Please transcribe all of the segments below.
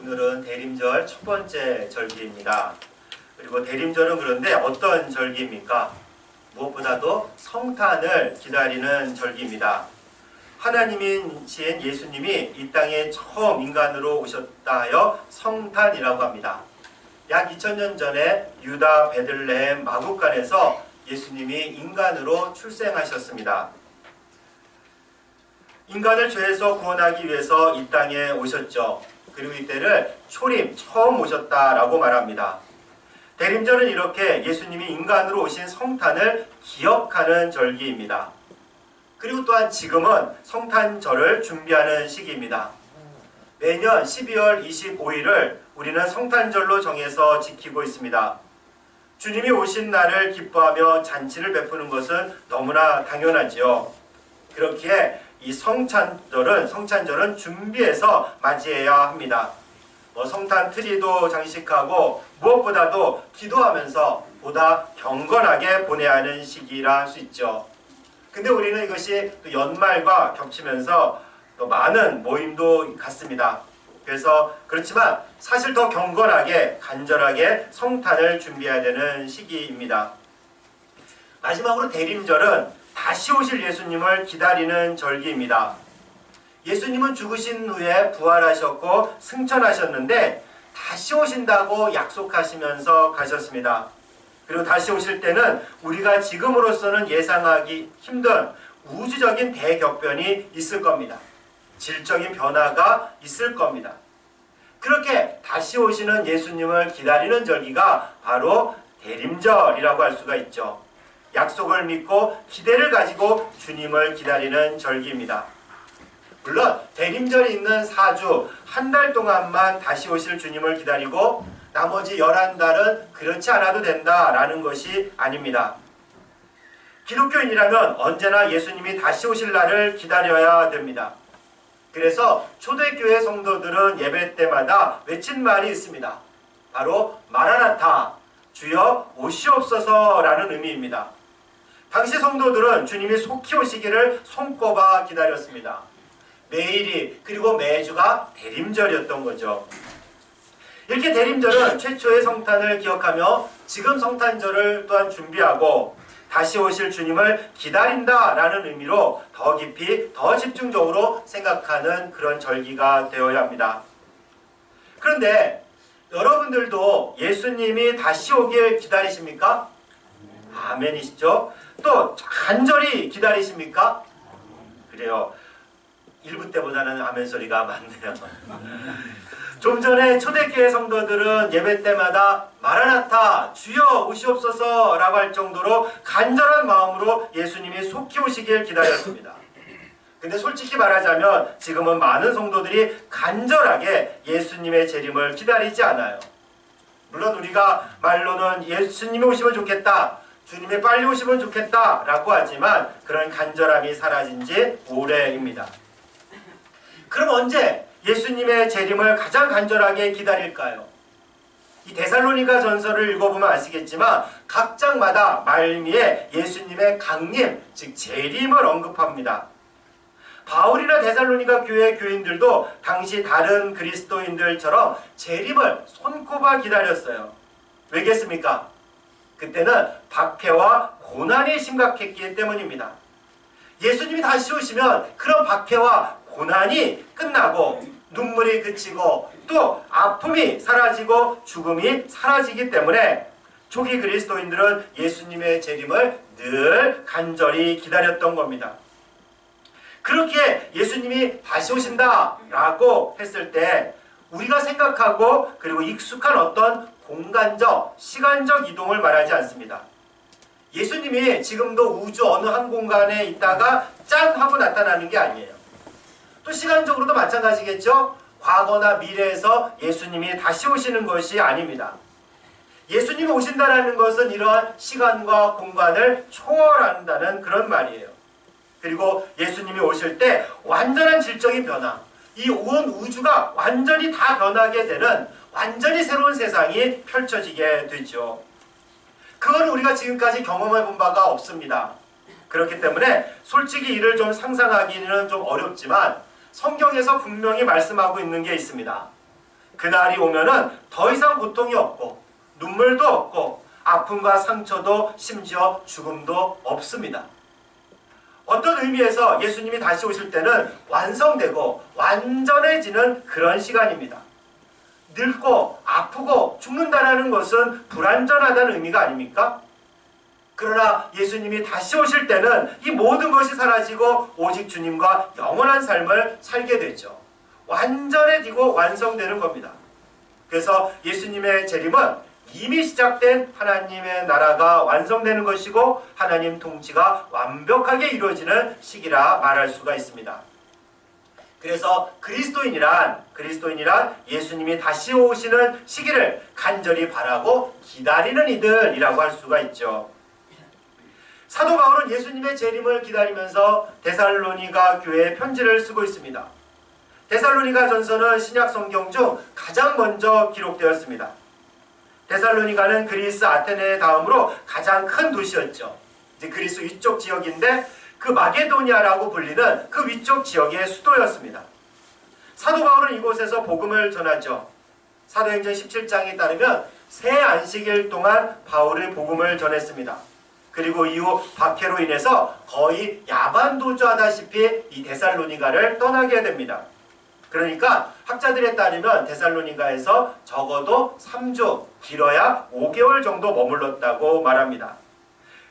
오늘은 대림절 첫 번째 절기입니다. 그리고 대림절은 그런데 어떤 절기입니까? 무엇보다도 성탄을 기다리는 절기입니다. 하나님이신 예수님이 이 땅에 처음 인간으로 오셨다 하여 성탄이라고 합니다. 약 2000년 전에 유다 베들레헴 마구간에서 예수님이 인간으로 출생하셨습니다. 인간을 죄에서 구원하기 위해서 이 땅에 오셨죠. 그리고 이때를 초림, 처음 오셨다라고 말합니다. 대림절은 이렇게 예수님이 인간으로 오신 성탄을 기억하는 절기입니다. 그리고 또한 지금은 성탄절을 준비하는 시기입니다. 매년 12월 25일을 우리는 성탄절로 정해서 지키고 있습니다. 주님이 오신 날을 기뻐하며 잔치를 베푸는 것은 너무나 당연하지요. 그렇기에 이 성찬절은 준비해서 맞이해야 합니다. 성탄 트리도 장식하고 무엇보다도 기도하면서 보다 경건하게 보내야 하는 시기라 할 수 있죠. 근데 우리는 이것이 또 연말과 겹치면서 또 많은 모임도 갖습니다. 그래서 그렇지만 사실 더 경건하게 간절하게 성탄을 준비해야 되는 시기입니다. 마지막으로 대림절은 다시 오실 예수님을 기다리는 절기입니다. 예수님은 죽으신 후에 부활하셨고 승천하셨는데 다시 오신다고 약속하시면서 가셨습니다. 그리고 다시 오실 때는 우리가 지금으로서는 예상하기 힘든 우주적인 대격변이 있을 겁니다. 질적인 변화가 있을 겁니다. 그렇게 다시 오시는 예수님을 기다리는 절기가 바로 대림절이라고 할 수가 있죠. 약속을 믿고 기대를 가지고 주님을 기다리는 절기입니다. 물론 대림절이 있는 4주, 한 달 동안만 다시 오실 주님을 기다리고 나머지 11달은 그렇지 않아도 된다라는 것이 아닙니다. 기독교인이라면 언제나 예수님이 다시 오실 날을 기다려야 됩니다. 그래서 초대교회 성도들은 예배 때마다 외친 말이 있습니다. 바로 마라나타, 주여 오시옵소서라는 의미입니다. 당시 성도들은 주님이 속히 오시기를 손꼽아 기다렸습니다. 매일이 그리고 매주가 대림절이었던 거죠. 이렇게 대림절은 최초의 성탄을 기억하며 지금 성탄절을 또한 준비하고 다시 오실 주님을 기다린다라는 의미로 더 깊이 더 집중적으로 생각하는 그런 절기가 되어야 합니다. 그런데 여러분들도 예수님이 다시 오길 기다리십니까? 아멘이시죠? 또 간절히 기다리십니까? 그래요. 1부 때보다는 아멘 소리가 많네요. 좀 전에 초대교회 성도들은 예배 때마다 마라나타, 주여 오시옵소서 라고 할 정도로 간절한 마음으로 예수님이 속히 오시길 기다렸습니다. 근데 솔직히 말하자면 지금은 많은 성도들이 간절하게 예수님의 재림을 기다리지 않아요. 물론 우리가 말로는 예수님이 오시면 좋겠다, 주님이 빨리 오시면 좋겠다 라고 하지만 그런 간절함이 사라진 지 오래입니다. 그럼 언제 예수님의 재림을 가장 간절하게 기다릴까요? 이 데살로니가 전서를 읽어보면 아시겠지만 각 장마다 말미에 예수님의 강림, 즉 재림을 언급합니다. 바울이나 데살로니가 교회 교인들도 당시 다른 그리스도인들처럼 재림을 손꼽아 기다렸어요. 왜겠습니까? 그때는 박해와 고난이 심각했기 때문입니다. 예수님이 다시 오시면 그런 박해와 고난이 끝나고 눈물이 그치고 또 아픔이 사라지고 죽음이 사라지기 때문에 초기 그리스도인들은 예수님의 재림을 늘 간절히 기다렸던 겁니다. 그렇게 예수님이 다시 오신다라고 했을 때 우리가 생각하고 그리고 익숙한 어떤 공간적, 시간적 이동을 말하지 않습니다. 예수님이 지금도 우주 어느 한 공간에 있다가 짠 하고 나타나는 게 아니에요. 또 시간적으로도 마찬가지겠죠? 과거나 미래에서 예수님이 다시 오시는 것이 아닙니다. 예수님이 오신다는 것은 이러한 시간과 공간을 초월한다는 그런 말이에요. 그리고 예수님이 오실 때 완전한 질적인 변화, 이 온 우주가 완전히 다 변하게 되는 완전히 새로운 세상이 펼쳐지게 되죠. 그거는 우리가 지금까지 경험해 본 바가 없습니다. 그렇기 때문에 솔직히 이를 좀 상상하기는 좀 어렵지만 성경에서 분명히 말씀하고 있는 게 있습니다. 그날이 오면은 더 이상 고통이 없고 눈물도 없고 아픔과 상처도 심지어 죽음도 없습니다. 어떤 의미에서 예수님이 다시 오실 때는 완성되고 완전해지는 그런 시간입니다. 늙고 아프고 죽는다는 것은 불완전하다는 의미가 아닙니까? 그러나 예수님이 다시 오실 때는 이 모든 것이 사라지고 오직 주님과 영원한 삶을 살게 되죠. 완전해지고 완성되는 겁니다. 그래서 예수님의 재림은 이미 시작된 하나님의 나라가 완성되는 것이고 하나님 통치가 완벽하게 이루어지는 시기라 말할 수가 있습니다. 그래서 그리스도인이란 예수님이 다시 오시는 시기를 간절히 바라고 기다리는 이들이라고 할 수가 있죠. 사도 바울은 예수님의 재림을 기다리면서 데살로니가 교회에 편지를 쓰고 있습니다. 데살로니가 전서는 신약 성경 중 가장 먼저 기록되었습니다. 데살로니가는 그리스 아테네 다음으로 가장 큰 도시였죠. 이제 그리스 위쪽 지역인데 그 마게도니아라고 불리는 그 위쪽 지역의 수도였습니다. 사도 바울은 이곳에서 복음을 전하죠. 사도행전 17장에 따르면 새 안식일 동안 바울이 복음을 전했습니다. 그리고 이후 박해로 인해서 거의 야반도주하다시피 이 데살로니가를 떠나게 됩니다. 그러니까 학자들에 따르면 데살로니가에서 적어도 3주, 길어야 5개월 정도 머물렀다고 말합니다.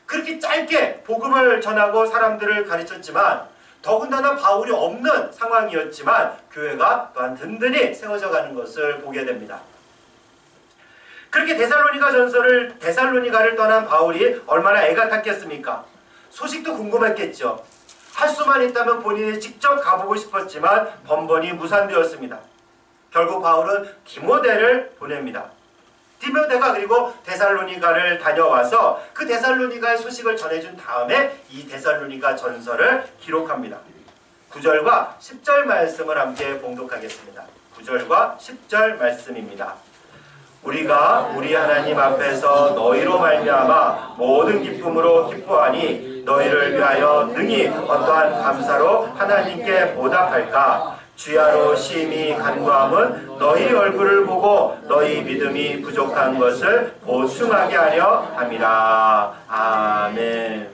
그렇게 짧게 복음을 전하고 사람들을 가르쳤지만 더군다나 바울이 없는 상황이었지만 교회가 또한 든든히 세워져 가는 것을 보게 됩니다. 그렇게 데살로니가를 떠난 바울이 얼마나 애가 탔겠습니까? 소식도 궁금했겠죠. 할 수만 있다면 본인이 직접 가보고 싶었지만 번번이 무산되었습니다. 결국 바울은 디모데를 보냅니다. 디모데가 그리고 데살로니가를 다녀와서 그 데살로니가의 소식을 전해준 다음에 이 데살로니가 전서를 기록합니다. 9절과 10절 말씀을 함께 봉독하겠습니다. 9절과 10절 말씀입니다. 우리가 우리 하나님 앞에서 너희로 말미암아 모든 기쁨으로 기뻐하니 너희를 위하여 능히 어떠한 감사로 하나님께 보답할까? 주야로 심히 간구함은 너희 얼굴을 보고 너희 믿음이 부족한 것을 보충하게 하려 함이라. 아멘.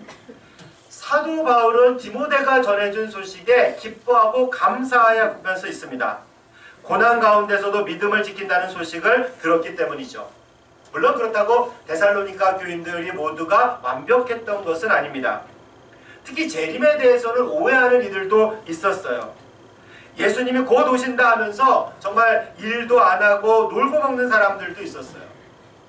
사도 바울은 디모데가 전해준 소식에 기뻐하고 감사하면서 있습니다. 고난 가운데서도 믿음을 지킨다는 소식을 들었기 때문이죠. 물론 그렇다고 데살로니가 교인들이 모두가 완벽했던 것은 아닙니다. 특히 재림에 대해서는 오해하는 이들도 있었어요. 예수님이 곧 오신다 하면서 정말 일도 안 하고 놀고 먹는 사람들도 있었어요.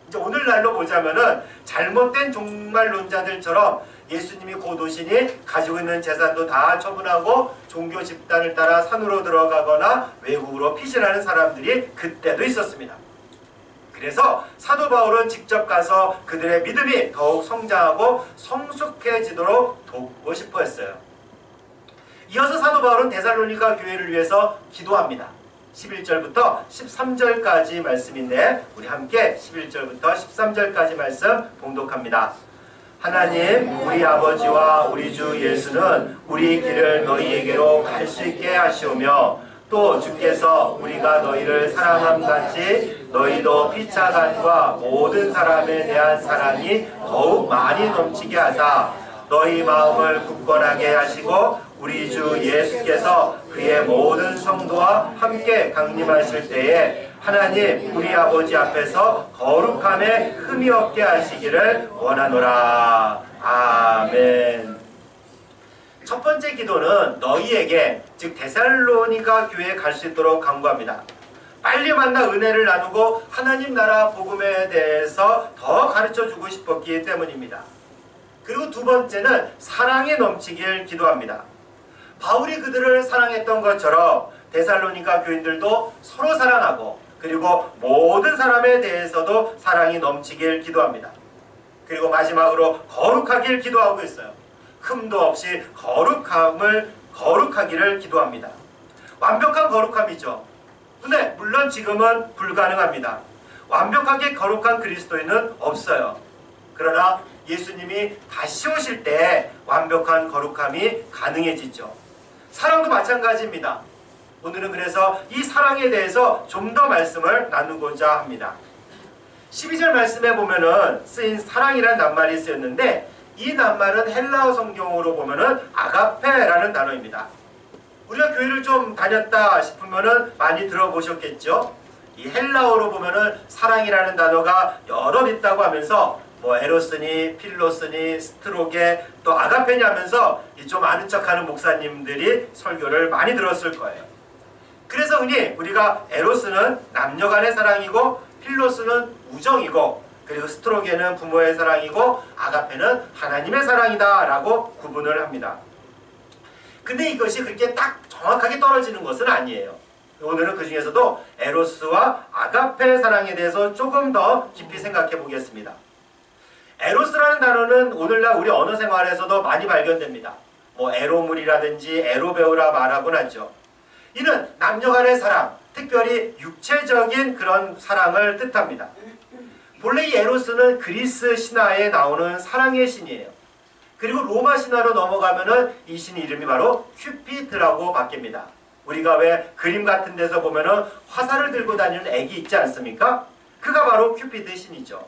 이제 오늘날로 보자면은 잘못된 종말론자들처럼 예수님이 곧 오시니 가지고 있는 재산도 다 처분하고 종교 집단을 따라 산으로 들어가거나 외국으로 피신하는 사람들이 그때도 있었습니다. 그래서 사도 바울은 직접 가서 그들의 믿음이 더욱 성장하고 성숙해지도록 돕고 싶어 했어요. 이어서 사도 바울은 데살로니가 교회를 위해서 기도합니다. 11절부터 13절까지 말씀인데 우리 함께 11절부터 13절까지 말씀 봉독합니다. 하나님 우리 아버지와 우리 주 예수는 우리 길을 너희에게로 갈 수 있게 하시오며 또 주께서 우리가 너희를 사랑함같이 너희도 피차간과 모든 사람에 대한 사랑이 더욱 많이 넘치게 하사 너희 마음을 굳건하게 하시고 우리 주 예수께서 그의 모든 성도와 함께 강림하실 때에 하나님 우리 아버지 앞에서 거룩함에 흠이 없게 하시기를 원하노라. 아멘. 첫 번째 기도는 너희에게 즉 데살로니가 교회에 갈 수 있도록 간구합니다. 빨리 만나 은혜를 나누고 하나님 나라 복음에 대해서 더 가르쳐주고 싶었기 때문입니다. 그리고 두 번째는 사랑에 넘치길 기도합니다. 바울이 그들을 사랑했던 것처럼 데살로니가 교인들도 서로 사랑하고 그리고 모든 사람에 대해서도 사랑이 넘치길 기도합니다. 그리고 마지막으로 거룩하길 기도하고 있어요. 흠도 없이 거룩하기를 기도합니다. 완벽한 거룩함이죠. 근데 물론 지금은 불가능합니다. 완벽하게 거룩한 그리스도인은 없어요. 그러나 예수님이 다시 오실 때 완벽한 거룩함이 가능해지죠. 사랑도 마찬가지입니다. 오늘은 그래서 이 사랑에 대해서 좀 더 말씀을 나누고자 합니다. 12절 말씀에 보면은 쓰인 사랑이라는 낱말이 쓰였는데 이 낱말은 헬라어 성경으로 보면은 아가페라는 단어입니다. 우리가 교회를 좀 다녔다 싶으면은 많이 들어보셨겠죠? 이 헬라어로 보면은 사랑이라는 단어가 여럿 있다고 하면서 뭐 에로스니, 필로스니, 스트로게, 또 아가페니 하면서 좀 아는 척하는 목사님들이 설교를 많이 들었을 거예요. 그래서 흔히 우리가 에로스는 남녀 간의 사랑이고 필로스는 우정이고 그리고 스트로게는 부모의 사랑이고 아가페는 하나님의 사랑이다 라고 구분을 합니다. 근데 이것이 그렇게 딱 정확하게 떨어지는 것은 아니에요. 오늘은 그 중에서도 에로스와 아가페의 사랑에 대해서 조금 더 깊이 생각해 보겠습니다. 에로스라는 단어는 오늘날 우리 언어 생활에서도 많이 발견됩니다. 뭐 에로물이라든지 에로배우라 말하곤 하죠. 이는 남녀 간의 사랑, 특별히 육체적인 그런 사랑을 뜻합니다. 본래 이 에로스는 그리스 신화에 나오는 사랑의 신이에요. 그리고 로마 신화로 넘어가면은 이 신 이름이 바로 큐피드라고 바뀝니다. 우리가 왜 그림 같은 데서 보면은 화살을 들고 다니는 애기 있지 않습니까? 그가 바로 큐피드 신이죠.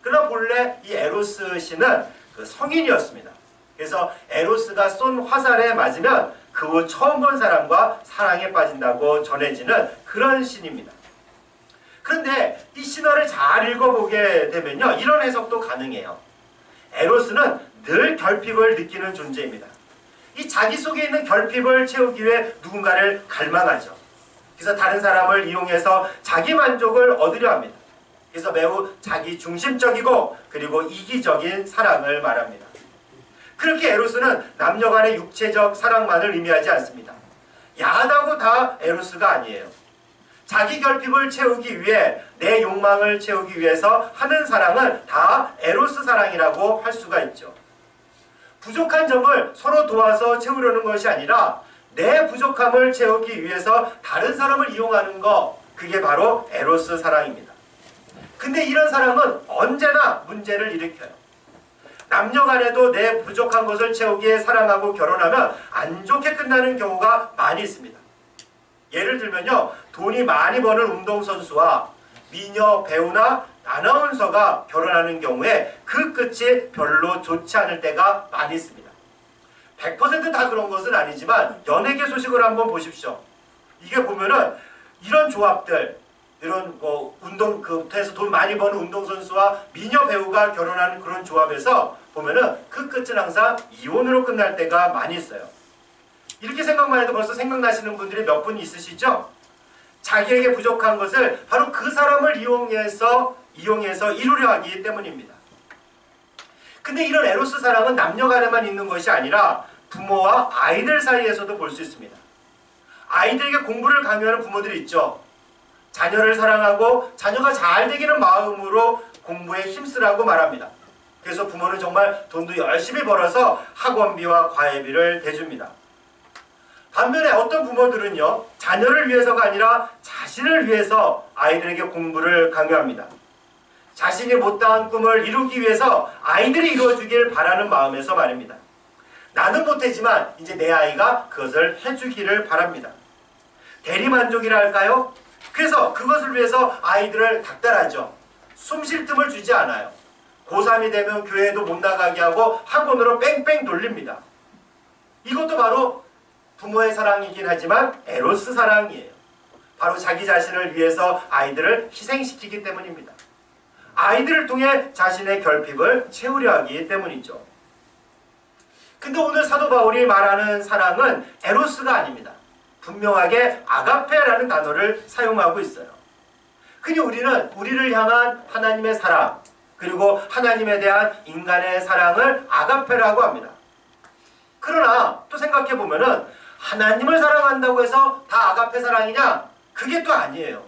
그러나 본래 이 에로스 신은 그 성인이었습니다. 그래서 에로스가 쏜 화살에 맞으면 그 후 처음 본 사람과 사랑에 빠진다고 전해지는 그런 신입니다. 그런데 이 신화를 잘 읽어보게 되면요, 이런 해석도 가능해요. 에로스는 늘 결핍을 느끼는 존재입니다. 이 자기 속에 있는 결핍을 채우기 위해 누군가를 갈망하죠. 그래서 다른 사람을 이용해서 자기 만족을 얻으려 합니다. 그래서 매우 자기 중심적이고 그리고 이기적인 사랑을 말합니다. 그렇게 에로스는 남녀 간의 육체적 사랑만을 의미하지 않습니다. 야하다고 다 에로스가 아니에요. 자기 결핍을 채우기 위해 내 욕망을 채우기 위해서 하는 사랑은 다 에로스 사랑이라고 할 수가 있죠. 부족한 점을 서로 도와서 채우려는 것이 아니라 내 부족함을 채우기 위해서 다른 사람을 이용하는 거, 그게 바로 에로스 사랑입니다. 근데 이런 사랑은 언제나 문제를 일으켜요. 남녀 간에도 내 부족한 것을 채우기 위해 사랑하고 결혼하면 안 좋게 끝나는 경우가 많이 있습니다. 예를 들면요, 돈이 많이 버는 운동선수와 미녀, 배우나 아나운서가 결혼하는 경우에 그 끝이 별로 좋지 않을 때가 많이 있습니다. 100% 그런 것은 아니지만 연예계 소식을 한번 보십시오. 이게 보면은 이런 조합들, 이런 뭐 운동부터해서 돈 많이 버는 운동선수와 미녀 배우가 결혼하는 그런 조합에서 보면은 그 끝은 항상 이혼으로 끝날 때가 많이 있어요. 이렇게 생각만 해도 벌써 생각나시는 분들이 몇 분 있으시죠? 자기에게 부족한 것을 바로 그 사람을 이용해서 이루려 하기 때문입니다. 근데 이런 에로스 사랑은 남녀 간에만 있는 것이 아니라 부모와 아이들 사이에서도 볼 수 있습니다. 아이들에게 공부를 강요하는 부모들이 있죠. 자녀를 사랑하고 자녀가 잘 되기는 마음으로 공부에 힘쓰라고 말합니다. 그래서 부모는 정말 돈도 열심히 벌어서 학원비와 과외비를 대줍니다. 반면에 어떤 부모들은요, 자녀를 위해서가 아니라 자신을 위해서 아이들에게 공부를 강요합니다. 자신이 못다한 꿈을 이루기 위해서 아이들이 이루어주길 바라는 마음에서 말입니다. 나는 못하지만 이제 내 아이가 그것을 해주기를 바랍니다. 대리만족이라 할까요? 그래서 그것을 위해서 아이들을 닥달하죠. 숨 쉴 틈을 주지 않아요. 고3이 되면 교회도 못 나가게 하고 학원으로 뺑뺑 돌립니다. 이것도 바로 부모의 사랑이긴 하지만 에로스 사랑이에요. 바로 자기 자신을 위해서 아이들을 희생시키기 때문입니다. 아이들을 통해 자신의 결핍을 채우려 하기 때문이죠. 근데 오늘 사도 바울이 말하는 사랑은 에로스가 아닙니다. 분명하게 아가페라는 단어를 사용하고 있어요. 흔히 우리는 우리를 향한 하나님의 사랑, 그리고 하나님에 대한 인간의 사랑을 아가페라고 합니다. 그러나 또 생각해보면은 하나님을 사랑한다고 해서 다 아가페 사랑이냐? 그게 또 아니에요.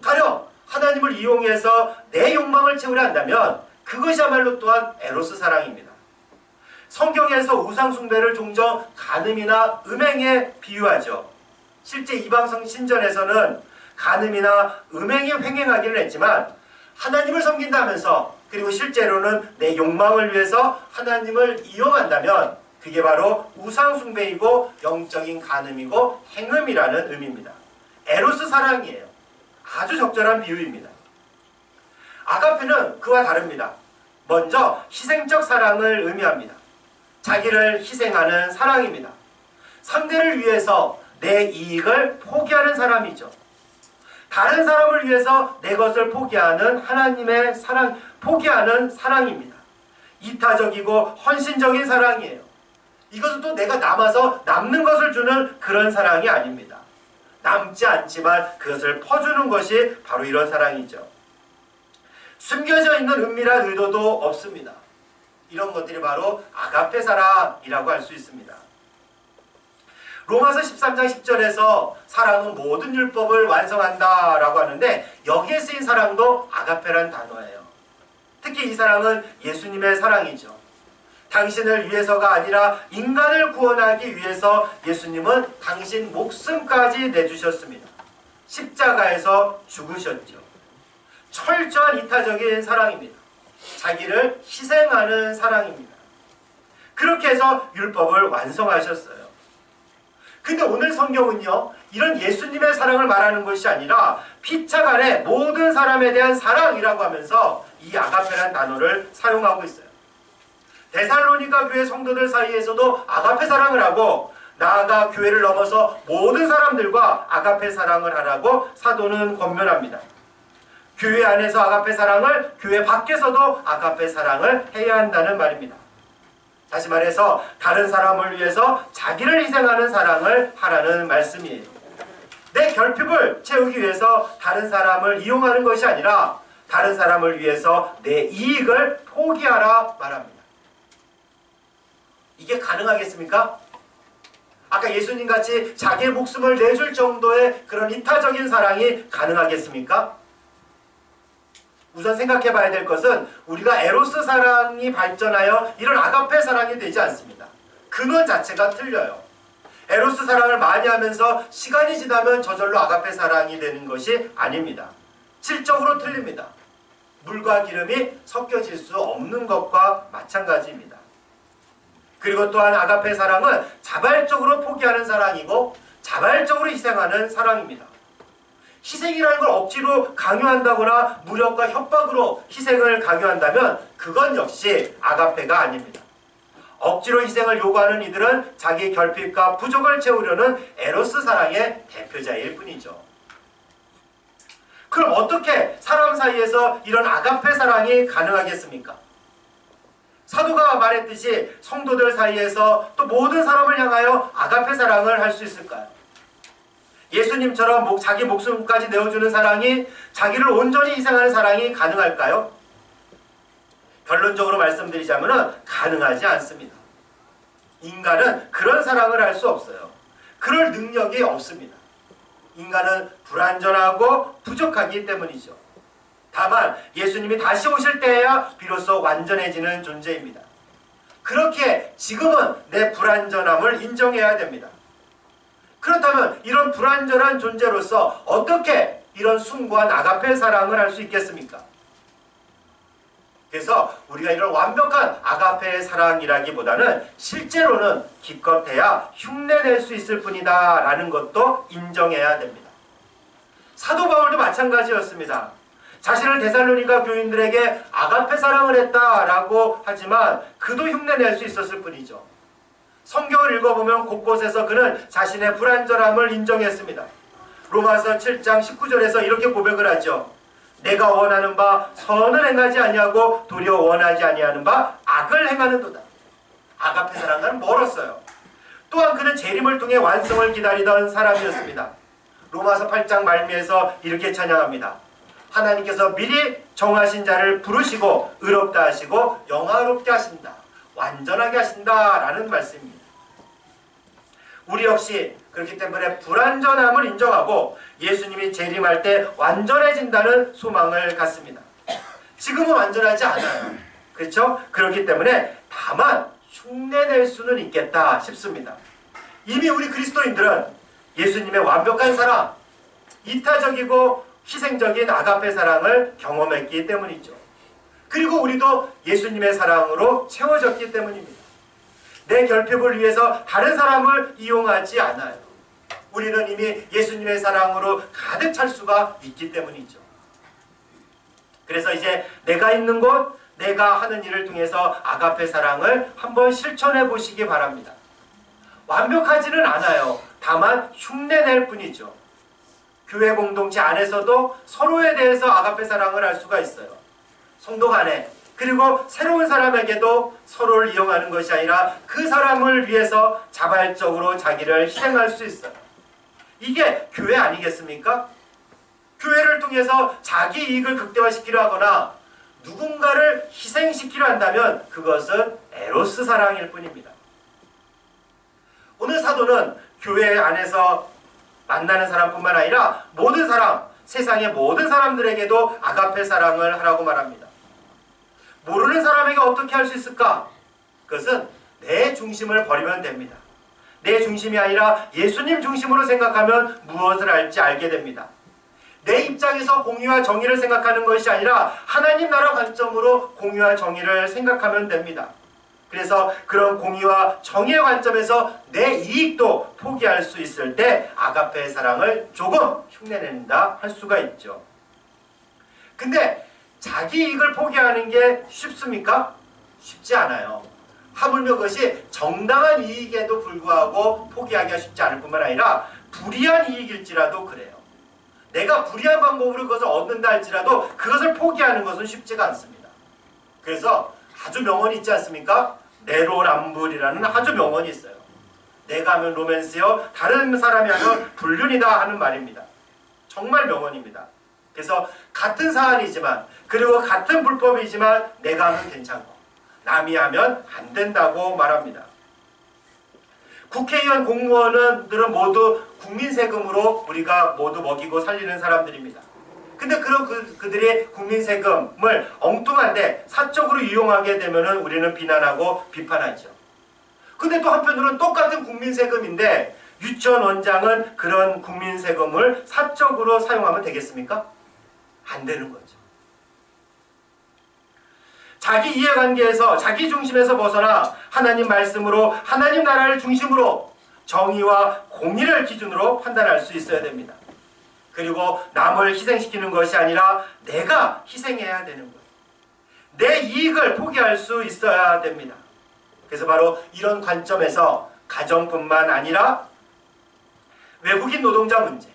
가령 하나님을 이용해서 내 욕망을 채우려 한다면 그것이야말로 또한 에로스 사랑입니다. 성경에서 우상 숭배를 종종 간음이나 음행에 비유하죠. 실제 이방성 신전에서는 간음이나 음행이 횡행하기는 했지만 하나님을 섬긴다면서 그리고 실제로는 내 욕망을 위해서 하나님을 이용한다면 그게 바로 우상숭배이고 영적인 간음이고 행음이라는 의미입니다. 에로스 사랑이에요. 아주 적절한 비유입니다. 아가페는 그와 다릅니다. 먼저 희생적 사랑을 의미합니다. 자기를 희생하는 사랑입니다. 상대를 위해서 내 이익을 포기하는 사람이죠. 다른 사람을 위해서 내 것을 포기하는 하나님의 사랑, 포기하는 사랑입니다. 이타적이고 헌신적인 사랑이에요. 이것은 또 내가 남아서 남는 것을 주는 그런 사랑이 아닙니다. 남지 않지만 그것을 퍼주는 것이 바로 이런 사랑이죠. 숨겨져 있는 은밀한 의도도 없습니다. 이런 것들이 바로 아가페 사랑이라고 할 수 있습니다. 로마서 13장 10절에서 사랑은 모든 율법을 완성한다 라고 하는데 여기에 쓰인 사랑도 아가페란 단어예요. 특히 이 사랑은 예수님의 사랑이죠. 당신을 위해서가 아니라 인간을 구원하기 위해서 예수님은 당신 목숨까지 내주셨습니다. 십자가에서 죽으셨죠. 철저한 이타적인 사랑입니다. 자기를 희생하는 사랑입니다. 그렇게 해서 율법을 완성하셨어요. 근데 오늘 성경은요, 이런 예수님의 사랑을 말하는 것이 아니라 피차 간의 모든 사람에 대한 사랑이라고 하면서 이 아가페라는 단어를 사용하고 있어요. 데살로니가 교회 성도들 사이에서도 아가페 사랑을 하고 나아가 교회를 넘어서 모든 사람들과 아가페 사랑을 하라고 사도는 권면합니다. 교회 안에서 아가페 사랑을, 교회 밖에서도 아가페 사랑을 해야 한다는 말입니다. 다시 말해서 다른 사람을 위해서 자기를 희생하는 사랑을 하라는 말씀이에요. 내 결핍을 채우기 위해서 다른 사람을 이용하는 것이 아니라 다른 사람을 위해서 내 이익을 포기하라 말합니다. 이게 가능하겠습니까? 아까 예수님같이 자기의 목숨을 내줄 정도의 그런 이타적인 사랑이 가능하겠습니까? 우선 생각해 봐야 될 것은 우리가 에로스 사랑이 발전하여 이런 아가페 사랑이 되지 않습니다. 근원 자체가 틀려요. 에로스 사랑을 많이 하면서 시간이 지나면 저절로 아가페 사랑이 되는 것이 아닙니다. 질적으로 틀립니다. 물과 기름이 섞여질 수 없는 것과 마찬가지입니다. 그리고 또한 아가페 사랑은 자발적으로 포기하는 사랑이고 자발적으로 희생하는 사랑입니다. 희생이라는 걸 억지로 강요한다거나 무력과 협박으로 희생을 강요한다면 그건 역시 아가페가 아닙니다. 억지로 희생을 요구하는 이들은 자기 결핍과 부족을 채우려는 에로스 사랑의 대표자일 뿐이죠. 그럼 어떻게 사람 사이에서 이런 아가페 사랑이 가능하겠습니까? 사도가 말했듯이 성도들 사이에서 또 모든 사람을 향하여 아가페 사랑을 할 수 있을까요? 예수님처럼 자기 목숨까지 내어주는 사랑이, 자기를 온전히 희생하는 사랑이 가능할까요? 결론적으로 말씀드리자면 가능하지 않습니다. 인간은 그런 사랑을 할 수 없어요. 그럴 능력이 없습니다. 인간은 불완전하고 부족하기 때문이죠. 다만 예수님이 다시 오실 때에야 비로소 완전해지는 존재입니다. 그렇게 지금은 내 불완전함을 인정해야 됩니다. 그렇다면 이런 불완전한 존재로서 어떻게 이런 숭고한 아가페 사랑을 할 수 있겠습니까? 그래서 우리가 이런 완벽한 아가페 사랑이라기보다는 실제로는 기껏해야 흉내낼 수 있을 뿐이다 라는 것도 인정해야 됩니다. 사도 바울도 마찬가지였습니다. 자신을 데살로니가 교인들에게 아가페 사랑을 했다라고 하지만 그도 흉내낼 수 있었을 뿐이죠. 성경을 읽어보면 곳곳에서 그는 자신의 불완전함을 인정했습니다. 로마서 7장 19절에서 이렇게 고백을 하죠. 내가 원하는 바 선을 행하지 아니하고 도리어 원하지 아니하는 바 악을 행하는도다. 아가페 사랑과는 멀었어요. 또한 그는 재림을 통해 완성을 기다리던 사람이었습니다. 로마서 8장 말미에서 이렇게 찬양합니다. 하나님께서 미리 정하신 자를 부르시고 의롭다 하시고 영화롭게 하신다. 완전하게 하신다 라는 말씀입니다. 우리 역시 그렇기 때문에 불완전함을 인정하고 예수님이 재림할 때 완전해진다는 소망을 갖습니다. 지금은 완전하지 않아요. 그렇죠? 그렇기 때문에 다만 흉내낼 수는 있겠다 싶습니다. 이미 우리 그리스도인들은 예수님의 완벽한 사랑, 이타적이고 희생적인 아가페 사랑을 경험했기 때문이죠. 그리고 우리도 예수님의 사랑으로 채워졌기 때문입니다. 내 결핍을 위해서 다른 사람을 이용하지 않아요. 우리는 이미 예수님의 사랑으로 가득 찰 수가 있기 때문이죠. 그래서 이제 내가 있는 곳, 내가 하는 일을 통해서 아가페 사랑을 한번 실천해 보시기 바랍니다. 완벽하지는 않아요. 다만 흉내낼 뿐이죠. 교회 공동체 안에서도 서로에 대해서 아가페 사랑을 할 수가 있어요. 성도 간에, 그리고 새로운 사람에게도 서로를 이용하는 것이 아니라 그 사람을 위해서 자발적으로 자기를 희생할 수 있어요. 이게 교회 아니겠습니까? 교회를 통해서 자기 이익을 극대화시키려 하거나 누군가를 희생시키려 한다면 그것은 에로스 사랑일 뿐입니다. 오늘 사도는 교회 안에서 만나는 사람뿐만 아니라 모든 사람, 세상의 모든 사람들에게도 아가페 사랑을 하라고 말합니다. 모르는 사람에게 어떻게 할 수 있을까? 그것은 내 중심을 버리면 됩니다. 내 중심이 아니라 예수님 중심으로 생각하면 무엇을 할지 알게 됩니다. 내 입장에서 공의와 정의를 생각하는 것이 아니라 하나님 나라 관점으로 공의와 정의를 생각하면 됩니다. 그래서 그런 공의와 정의의 관점에서 내 이익도 포기할 수 있을 때 아가페의 사랑을 조금 흉내낸다 할 수가 있죠. 근데 자기 이익을 포기하는 게 쉽습니까? 쉽지 않아요. 하물며 그것이 정당한 이익에도 불구하고 포기하기가 쉽지 않을 뿐만 아니라 불이한 이익일지라도 그래요. 내가 불이한 방법으로 그것을 얻는다 할지라도 그것을 포기하는 것은 쉽지가 않습니다. 그래서 아주 명언이 있지 않습니까? 내로남불이라는 아주 명언이 있어요. 내가 하면 로맨스요, 다른 사람이 하면 불륜이다 하는 말입니다. 정말 명언입니다. 그래서 같은 사안이지만, 그리고 같은 불법이지만 내가 하면 괜찮고 남이 하면 안 된다고 말합니다. 국회의원 공무원들은 모두 국민 세금으로 우리가 모두 먹이고 살리는 사람들입니다. 근데 그런 그들의 국민 세금을 엉뚱한데 사적으로 이용하게 되면은 우리는 비난하고 비판하죠. 근데 또 한편으로는 똑같은 국민 세금인데 유치원 원장은 그런 국민 세금을 사적으로 사용하면 되겠습니까? 안 되는 거죠. 자기 이해관계에서, 자기 중심에서 벗어나 하나님 말씀으로, 하나님 나라를 중심으로 정의와 공의를 기준으로 판단할 수 있어야 됩니다. 그리고 남을 희생시키는 것이 아니라 내가 희생해야 되는 거예요. 내 이익을 포기할 수 있어야 됩니다. 그래서 바로 이런 관점에서 가정뿐만 아니라 외국인 노동자 문제,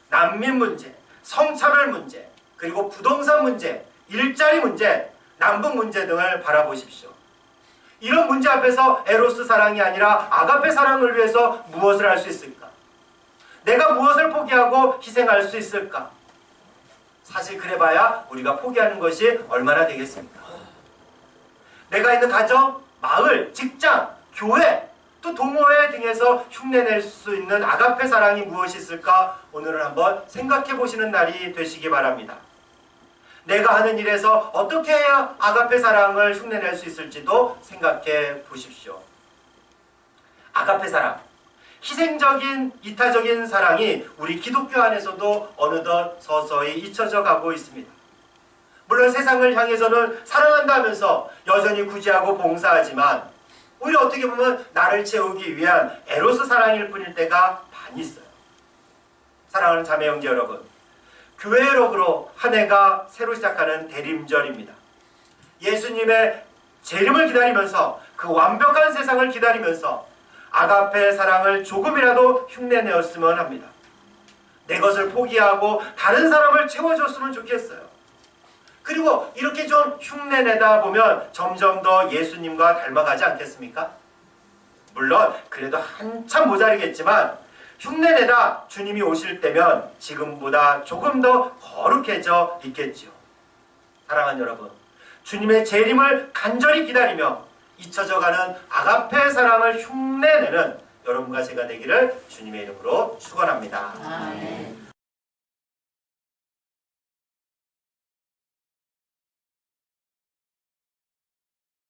난민 문제, 성차별 문제, 그리고 부동산 문제, 일자리 문제, 남북 문제 등을 바라보십시오. 이런 문제 앞에서 에로스 사랑이 아니라 아가페 사랑을 위해서 무엇을 할 수 있을까? 내가 무엇을 포기하고 희생할 수 있을까? 사실 그래봐야 우리가 포기하는 것이 얼마나 되겠습니까? 내가 있는 가정, 마을, 직장, 교회, 또 동호회 등에서 흉내낼 수 있는 아가페 사랑이 무엇이 있을까? 오늘은 한번 생각해 보시는 날이 되시기 바랍니다. 내가 하는 일에서 어떻게 해야 아가페 사랑을 흉내낼 수 있을지도 생각해 보십시오. 아가페 사랑, 희생적인 이타적인 사랑이 우리 기독교 안에서도 어느덧 서서히 잊혀져 가고 있습니다. 물론 세상을 향해서는 사랑한다면서 여전히 구제하고 봉사하지만 오히려 어떻게 보면 나를 채우기 위한 에로스 사랑일 뿐일 때가 많이 있어요. 사랑하는 자매 형제 여러분, 교회력으로 한 해가 새로 시작하는 대림절입니다. 예수님의 재림을 기다리면서, 그 완벽한 세상을 기다리면서 아가페 사랑을 조금이라도 흉내내었으면 합니다. 내 것을 포기하고 다른 사람을 채워줬으면 좋겠어요. 그리고 이렇게 좀 흉내내다 보면 점점 더 예수님과 닮아가지 않겠습니까? 물론 그래도 한참 모자르겠지만 흉내내다 주님이 오실 때면 지금보다 조금 더 거룩해져 있겠지요. 사랑하는 여러분, 주님의 재림을 간절히 기다리며 잊혀져가는 아가페 사랑을 흉내내는 여러분과 제가 되기를 주님의 이름으로 축원합니다. 아멘.